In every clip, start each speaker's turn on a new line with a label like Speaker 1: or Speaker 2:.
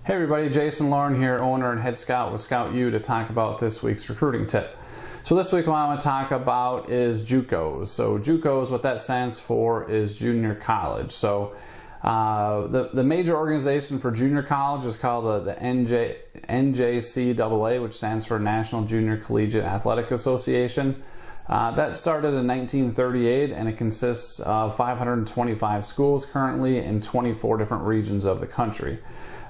Speaker 1: Hey everybody, Jason Lauren here, owner and head scout with ScoutU, to talk about this week's recruiting tip. So this week what I want to talk about is JUCOs. So JUCOs, what that stands for is junior college. So the major organization for junior college is called the NJCAA, which stands for National Junior Collegiate Athletic Association. That started in 1938, and it consists of 525 schools currently in 24 different regions of the country.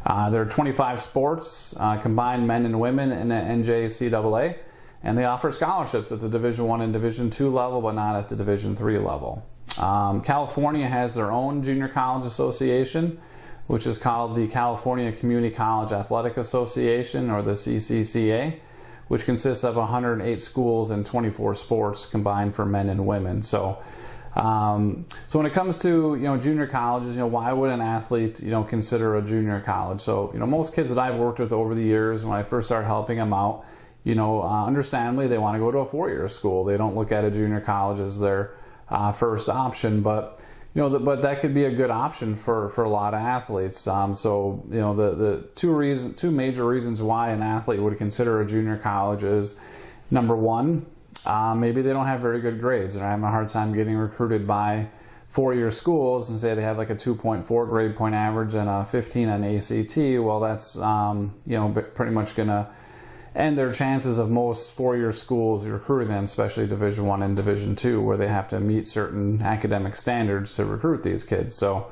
Speaker 1: There are 25 sports, combined men and women, in the NJCAA, and they offer scholarships at the Division I and Division II level, but not at the Division III level. California has their own junior college association, which is called the California Community College Athletic Association, or the CCCA, which consists of 108 schools and 24 sports combined for men and women. So when it comes to junior colleges, why would an athlete consider a junior college? So most kids that I've worked with over the years, when I first started helping them out, understandably they want to go to a four-year school. They don't look at a junior college as their first option, but but that could be a good option for a lot of athletes. The two major reasons why an athlete would consider a junior college is, number one, maybe they don't have very good grades. They're having a hard time getting recruited by four-year schools, and say they have like a 2.4 grade point average and a 15 on ACT. Well, that's pretty much gonna end their chances of most four-year schools recruiting them, especially Division I and Division II, where they have to meet certain academic standards to recruit these kids. So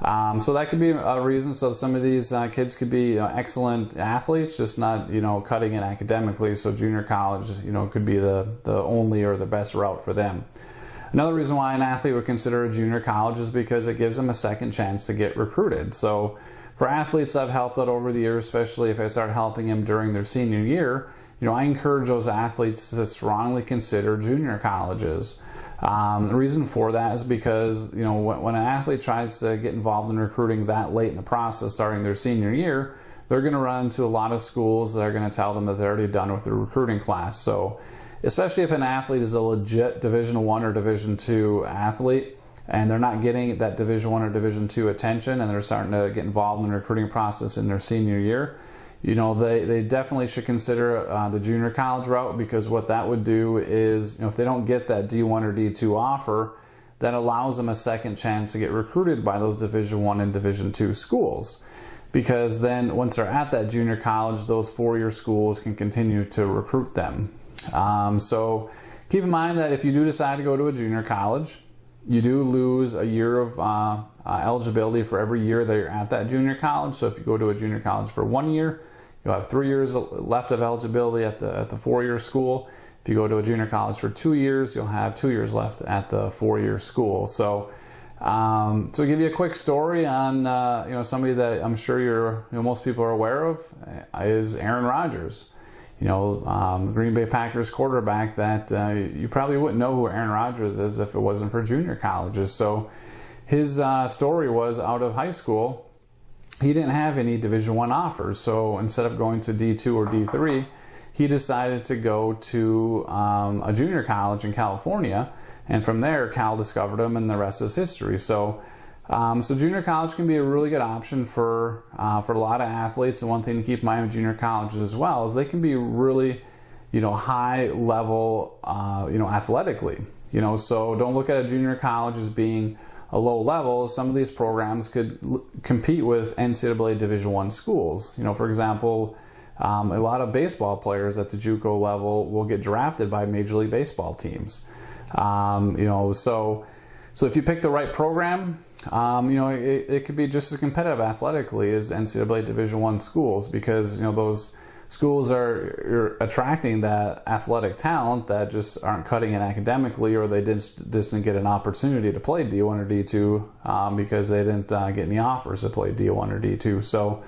Speaker 1: that could be a reason. So some of these kids could be excellent athletes, just not cutting it academically. So junior college could be the only or the best route for them. Another reason why an athlete would consider a junior college is because it gives them a second chance to get recruited. So for athletes I've helped out over the years, especially if I start helping them during their senior year, I encourage those athletes to strongly consider junior colleges. The reason for that is because when an athlete tries to get involved in recruiting that late in the process, starting their senior year, they're going to run into a lot of schools that are going to tell them that they're already done with their recruiting class. So especially if an athlete is a legit Division I or Division II athlete, and they're not getting that Division I or Division II attention, and they're starting to get involved in the recruiting process in their senior year, they definitely should consider the junior college route, because what that would do is, if they don't get that D1 or D2 offer, that allows them a second chance to get recruited by those Division I and Division II schools. Because then once they're at that junior college, those four-year schools can continue to recruit them. So keep in mind that if you do decide to go to a junior college, you do lose a year of eligibility for every year that you're at that junior college. So if you go to a junior college for 1 year, you'll have 3 years left of eligibility at the four-year school. If you go to a junior college for 2 years, you'll have 2 years left at the four-year school. So to give you a quick story on somebody that I'm sure most people are aware of is Aaron Rodgers. Green Bay Packers quarterback that you probably wouldn't know who Aaron Rodgers is if it wasn't for junior colleges. So his story was, out of high school, he didn't have any Division I offers. So instead of going to D2 or D3, he decided to go to a junior college in California. And from there, Cal discovered him, and the rest is history. So junior college can be a really good option for a lot of athletes. And one thing to keep in mind with junior colleges as well is they can be really, high level, athletically. So don't look at a junior college as being a low level. Some of these programs could compete with NCAA Division I schools. For example, a lot of baseball players at the JUCO level will get drafted by Major League Baseball teams. So if you pick the right program, it could be just as competitive athletically as NCAA Division I schools, because those schools are attracting that athletic talent that just aren't cutting it academically, or they just didn't get an opportunity to play D1 or D2 because they didn't get any offers to play D1 or D2. So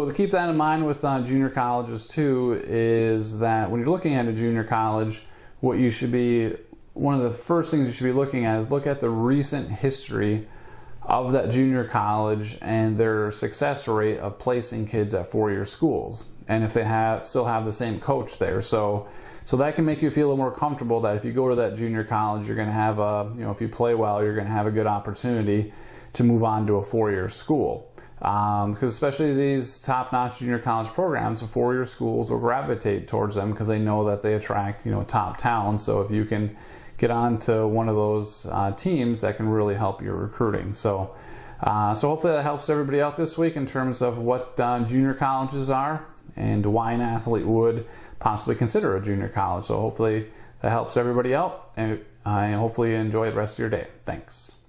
Speaker 1: to keep that in mind with junior colleges too, is that when you're looking at a junior college, one of the first things you should be looking at is look at the recent history of that junior college and their success rate of placing kids at four-year schools, and if they still have the same coach there. So that can make you feel a little more comfortable that if you go to that junior college, you're going to have if you play well, you're going to have a good opportunity to move on to a four-year school. because especially these top-notch junior college programs, the four-year schools will gravitate towards them because they know that they attract, top talent. So if you can get onto one of those teams, that can really help your recruiting. So hopefully that helps everybody out this week in terms of what junior colleges are and why an athlete would possibly consider a junior college. So hopefully that helps everybody out, and hopefully you enjoy the rest of your day. Thanks.